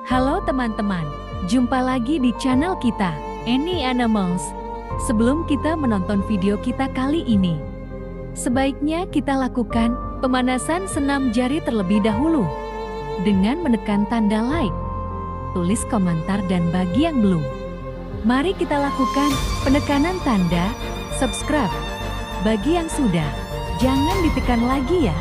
Halo teman-teman, jumpa lagi di channel kita, Any Animals. Sebelum kita menonton video kita kali ini, sebaiknya kita lakukan pemanasan senam jari terlebih dahulu. Dengan menekan tanda like, tulis komentar dan bagi yang belum, mari kita lakukan penekanan tanda subscribe. Bagi yang sudah, jangan ditekan lagi ya.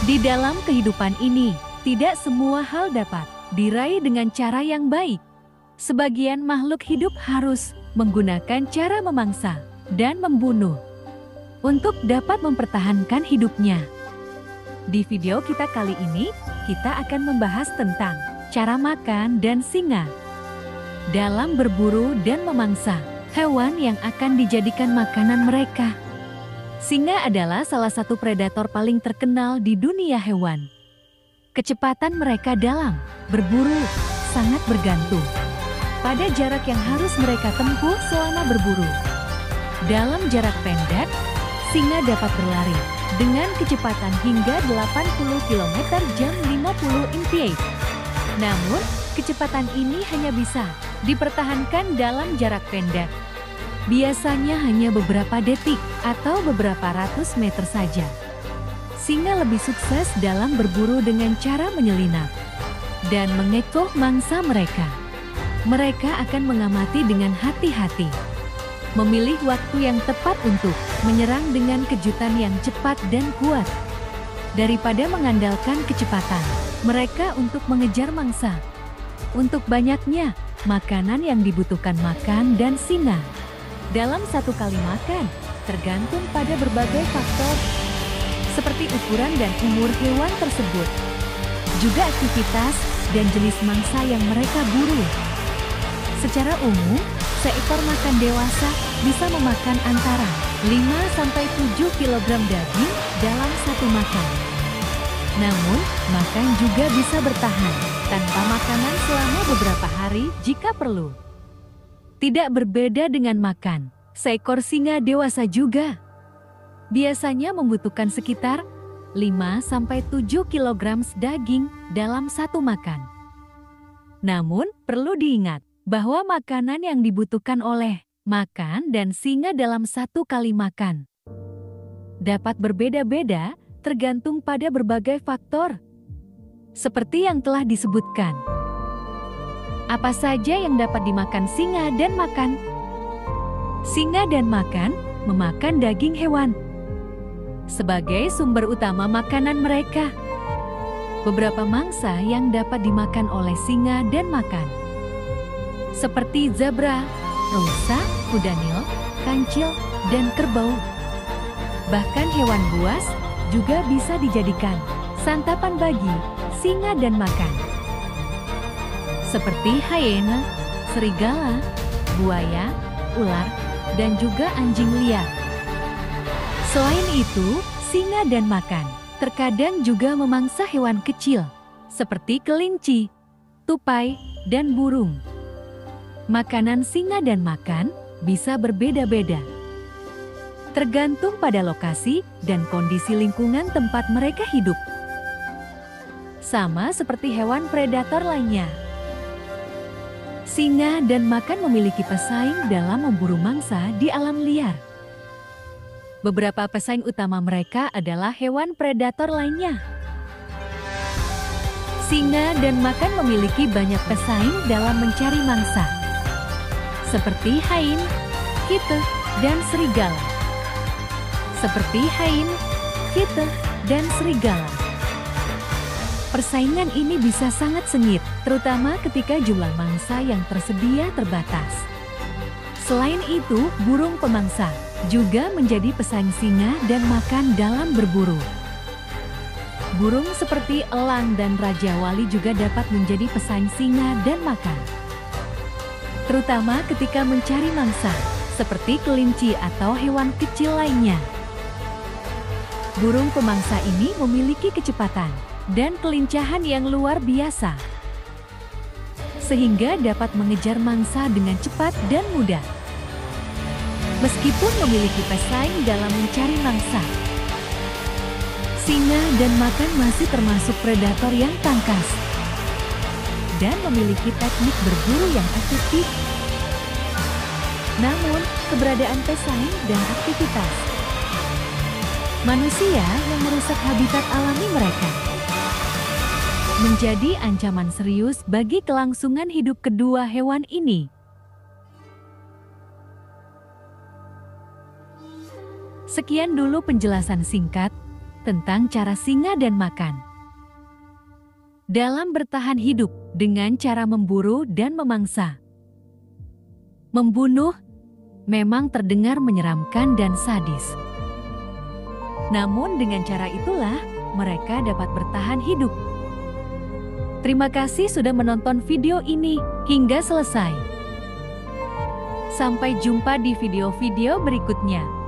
Di dalam kehidupan ini, tidak semua hal dapat diraih dengan cara yang baik. Sebagian makhluk hidup harus menggunakan cara memangsa dan membunuh untuk dapat mempertahankan hidupnya. Di video kita kali ini, kita akan membahas tentang cara makan dan singa dalam berburu dan memangsa hewan yang akan dijadikan makanan mereka. Singa adalah salah satu predator paling terkenal di dunia hewan. Kecepatan mereka dalam berburu sangat bergantung pada jarak yang harus mereka tempuh selama berburu. Dalam jarak pendek, singa dapat berlari dengan kecepatan hingga 80 km/jam 50 mph. Namun, kecepatan ini hanya bisa dipertahankan dalam jarak pendek. Biasanya hanya beberapa detik atau beberapa ratus meter saja. Singa lebih sukses dalam berburu dengan cara menyelinap dan mengekoh mangsa mereka. Mereka akan mengamati dengan hati-hati, memilih waktu yang tepat untuk menyerang dengan kejutan yang cepat dan kuat. Daripada mengandalkan kecepatan mereka untuk mengejar mangsa. Untuk banyaknya makanan yang dibutuhkan makan dan singa dalam satu kali makan, tergantung pada berbagai faktor, seperti ukuran dan umur hewan tersebut, juga aktivitas dan jenis mangsa yang mereka buru. Secara umum, seekor makan dewasa bisa memakan antara 5–7 kg daging dalam satu makan. Namun, makan juga bisa bertahan tanpa makanan selama beberapa hari jika perlu. Tidak berbeda dengan makan, seekor singa dewasa juga biasanya membutuhkan sekitar 5–7 kg daging dalam satu makan. Namun, perlu diingat bahwa makanan yang dibutuhkan oleh makan dan singa dalam satu kali makan dapat berbeda-beda tergantung pada berbagai faktor. Seperti yang telah disebutkan, apa saja yang dapat dimakan singa dan makan? Singa dan makan memakan daging hewan sebagai sumber utama makanan mereka. Beberapa mangsa yang dapat dimakan oleh singa dan makan, seperti zebra, rusa, kuda nil, kancil, dan kerbau. Bahkan hewan buas juga bisa dijadikan santapan bagi singa dan makan, seperti hyena, serigala, buaya, ular, dan juga anjing liar. Selain itu, singa dan makan terkadang juga memangsa hewan kecil, seperti kelinci, tupai, dan burung. Makanan singa dan makan bisa berbeda-beda, tergantung pada lokasi dan kondisi lingkungan tempat mereka hidup. Sama seperti hewan predator lainnya, singa dan makan memiliki pesaing dalam memburu mangsa di alam liar. Beberapa pesaing utama mereka adalah hewan predator lainnya. Singa dan makan memiliki banyak pesaing dalam mencari mangsa, seperti hyena, kite, dan serigala. Persaingan ini bisa sangat sengit, terutama ketika jumlah mangsa yang tersedia terbatas. Selain itu, burung pemangsa juga menjadi pesaing singa dan makan dalam berburu. Burung seperti elang dan raja wali juga dapat menjadi pesaing singa dan makan, terutama ketika mencari mangsa, seperti kelinci atau hewan kecil lainnya. Burung pemangsa ini memiliki kecepatan dan kelincahan yang luar biasa. sehingga dapat mengejar mangsa dengan cepat dan mudah. Meskipun memiliki pesaing dalam mencari mangsa, singa dan macan masih termasuk predator yang tangkas dan memiliki teknik berburu yang efektif. Namun, keberadaan pesaing dan aktivitas manusia yang merusak habitat alami mereka menjadi ancaman serius bagi kelangsungan hidup kedua hewan ini. Sekian dulu penjelasan singkat tentang cara singa dan macan dalam bertahan hidup dengan cara memburu dan memangsa. Membunuh memang terdengar menyeramkan dan sadis. Namun dengan cara itulah mereka dapat bertahan hidup. Terima kasih sudah menonton video ini hingga selesai. Sampai jumpa di video-video berikutnya.